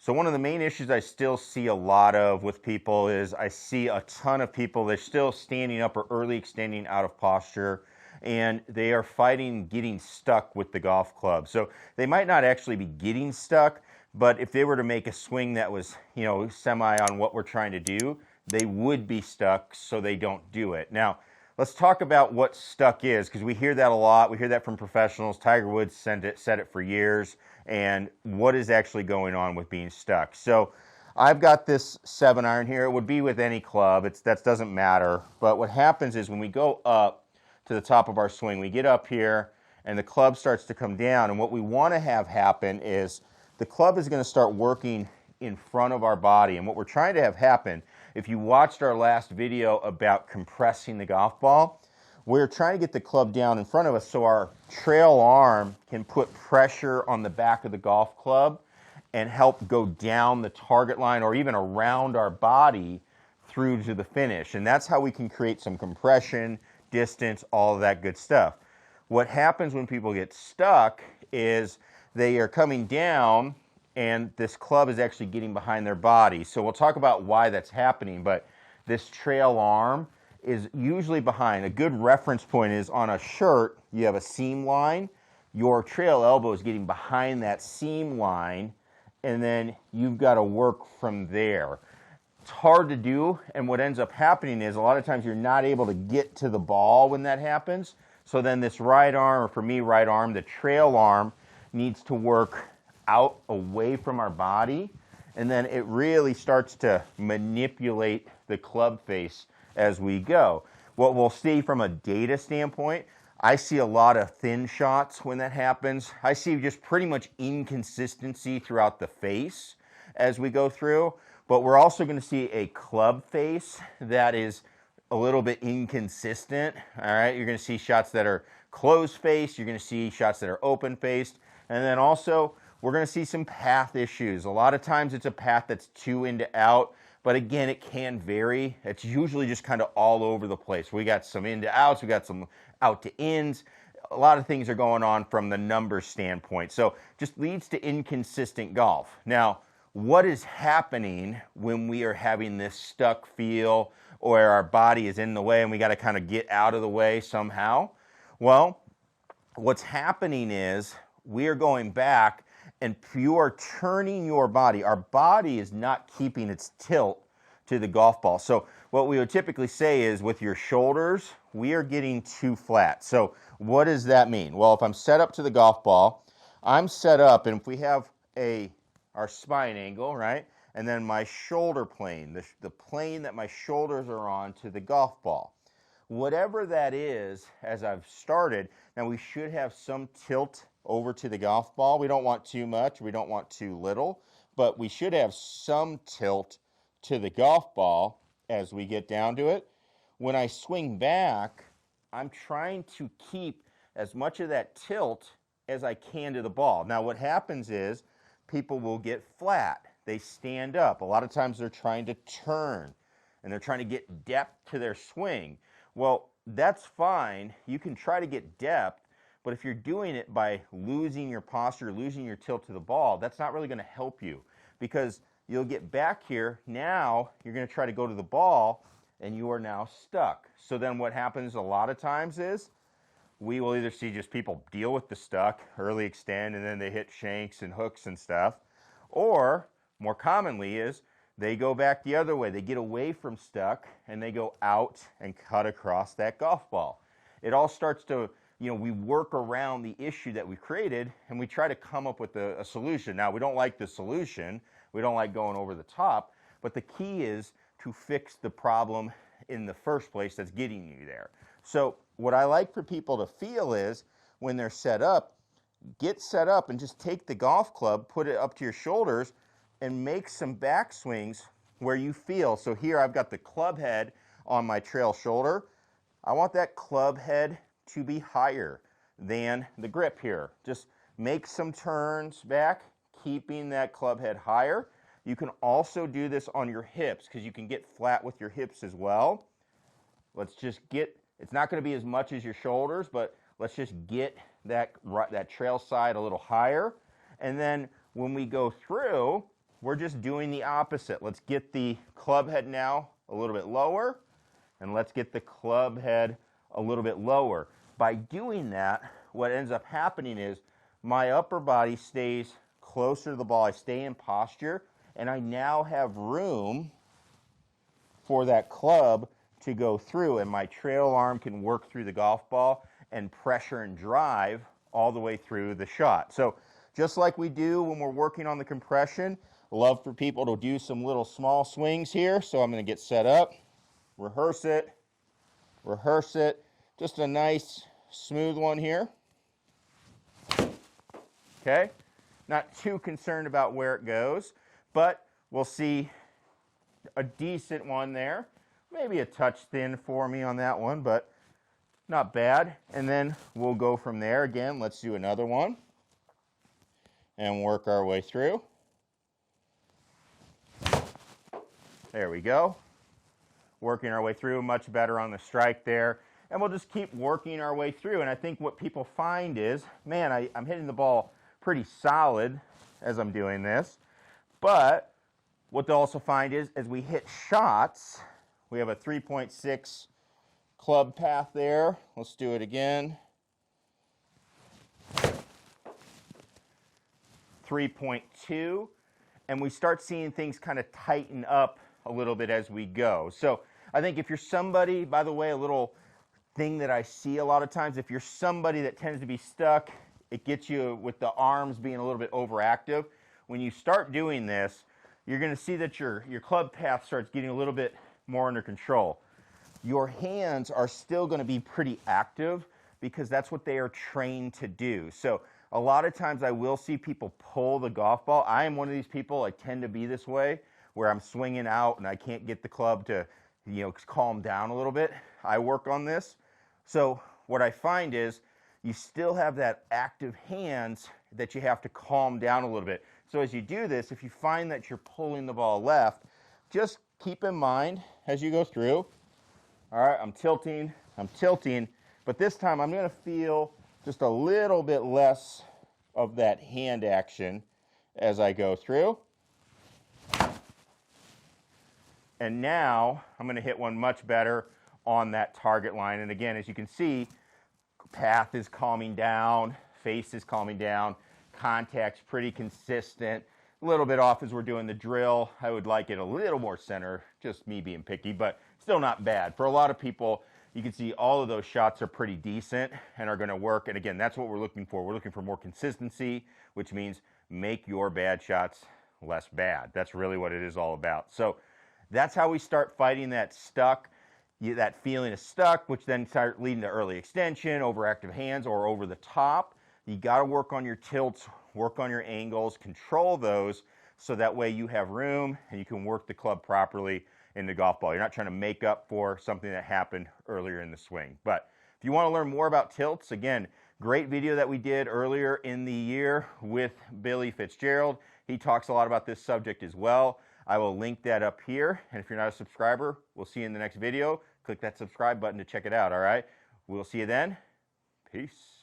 So one of the main issues I still see a lot of with people is I see a ton of people, they're still standing up or early extending out of posture, and they are fighting getting stuck with the golf club. So they might not actually be getting stuck, but if they were to make a swing that was, semi on what we're trying to do, they would be stuck, so they don't do it. Now, let's talk about what stuck is, because we hear that a lot. We hear that from professionals. Tiger Woods said it for years. And what is actually going on with being stuck? So I've got this 7-iron here. It would be with any club. That doesn't matter. But what happens is when we go up to the top of our swing, we get up here and the club starts to come down. And what we want to have happen is the club is going to start working in front of our body. And what we're trying to have happen, if you watched our last video about compressing the golf ball, we're trying to get the club down in front of us so our trail arm can put pressure on the back of the golf club and help go down the target line or even around our body through to the finish. And that's how we can create some compression, distance, all of that good stuff. What happens when people get stuck is they are coming down and this club is actually getting behind their body. So we'll talk about why that's happening, but this trail arm is usually behind. A good reference point is on a shirt, you have a seam line. Your trail elbow is getting behind that seam line, and then you've got to work from there. It's hard to do, and what ends up happening is a lot of times you're not able to get to the ball when that happens. So then this right arm, or for me, right arm, the trail arm needs to work out away from our body, and then it really starts to manipulate the club face as we go. What we'll see from a data standpoint, I see a lot of thin shots when that happens. I see just pretty much inconsistency throughout the face as we go through, but we're also going to see a club face that is a little bit inconsistent. All right, you're going to see shots that are closed faced, you're going to see shots that are open faced, and then also we're going to see some path issues. A lot of times it's a path that's too into out. But again, it can vary. It's usually just kind of all over the place. We got some in to outs, we got some out to ins. A lot of things are going on from the numbers standpoint. So just leads to inconsistent golf. Now, what is happening when we are having this stuck feel or our body is in the way and we got to kind of get out of the way somehow? Well, what's happening is we are going back and you are turning your body. Our body is not keeping its tilt to the golf ball. So what we would typically say is with your shoulders, we are getting too flat. So what does that mean? Well, if I'm set up to the golf ball, I'm set up, and if we have our spine angle, right, and then my shoulder plane, the plane that my shoulders are on to the golf ball. Whatever that is, as I've started, now we should have some tilt over to the golf ball. We don't want too much, we don't want too little, but we should have some tilt to the golf ball as we get down to it. When I swing back, I'm trying to keep as much of that tilt as I can to the ball. Now what happens is people will get flat. They stand up. A lot of times they're trying to turn and they're trying to get depth to their swing. Well, that's fine. You can try to get depth, but if you're doing it by losing your posture, losing your tilt to the ball, that's not really going to help you, because you'll get back here. Now you're going to try to go to the ball and you are now stuck. So then what happens a lot of times is we will either see just people deal with the stuck, early extend, and then they hit shanks and hooks and stuff, or more commonly is they go back the other way. They get away from stuck and they go out and cut across that golf ball. It all starts to, we work around the issue that we created and we try to come up with a solution. Now, we don't like the solution. We don't like going over the top, but the key is to fix the problem in the first place that's getting you there. So what I like for people to feel is when they're set up, get set up and just take the golf club, put it up to your shoulders, and make some backswings where you feel. So here I've got the club head on my trail shoulder. I want that club head to be higher than the grip here. Just make some turns back, keeping that club head higher. You can also do this on your hips because you can get flat with your hips as well. Let's just get, it's not going to be as much as your shoulders, but let's just get that trail side a little higher. And then when we go through, we're just doing the opposite. Let's get the club head now a little bit lower, and let's get the club head a little bit lower. By doing that, what ends up happening is my upper body stays closer to the ball. I stay in posture, and I now have room for that club to go through, and my trail arm can work through the golf ball and pressure and drive all the way through the shot. So just like we do when we're working on the compression, love for people to do some little small swings here. So I'm going to get set up, rehearse it, just a nice smooth one here. Okay, not too concerned about where it goes, but we'll see a decent one there. Maybe a touch thin for me on that one, but not bad. And then we'll go from there. Again, let's do another one and work our way through. There we go. Working our way through, much better on the strike there. And we'll just keep working our way through. And I think what people find is, man, I'm hitting the ball pretty solid as I'm doing this. But what they'll also find is, as we hit shots, we have a 3.6 club path there. Let's do it again. 3.2. And we start seeing things kind of tighten up a little bit as we go. So I think if you're somebody, by the way, a little thing that I see a lot of times, if you're somebody that tends to be stuck, it gets you with the arms being a little bit overactive. When you start doing this, you're going to see that your club path starts getting a little bit more under control. Your hands are still going to be pretty active because that's what they are trained to do. So a lot of times I will see people pull the golf ball. I am one of these people, I tend to be this way, where I'm swinging out and I can't get the club to, calm down a little bit. I work on this. So what I find is you still have that active hands that you have to calm down a little bit. So as you do this, if you find that you're pulling the ball left, just keep in mind as you go through, all right, I'm tilting, but this time I'm going to feel just a little bit less of that hand action as I go through. And now I'm going to hit one much better on that target line. And again, as you can see, path is calming down, face is calming down, contact's pretty consistent. A little bit off as we're doing the drill. I would like it a little more center, just me being picky, but still not bad. For a lot of people, you can see all of those shots are pretty decent and are going to work. And again, that's what we're looking for. We're looking for more consistency, which means make your bad shots less bad. That's really what it is all about. So that's how we start fighting that stuck, that feeling of stuck, which then start leading to early extension, overactive hands, or over the top. You got to work on your tilts, work on your angles, control those so that way you have room and you can work the club properly in the golf ball. You're not trying to make up for something that happened earlier in the swing. But if you want to learn more about tilts, again, great video that we did earlier in the year with Billy Fitzgerald. He talks a lot about this subject as well. I will link that up here. And if you're not a subscriber, we'll see you in the next video. Click that subscribe button to check it out, all right? We'll see you then. Peace.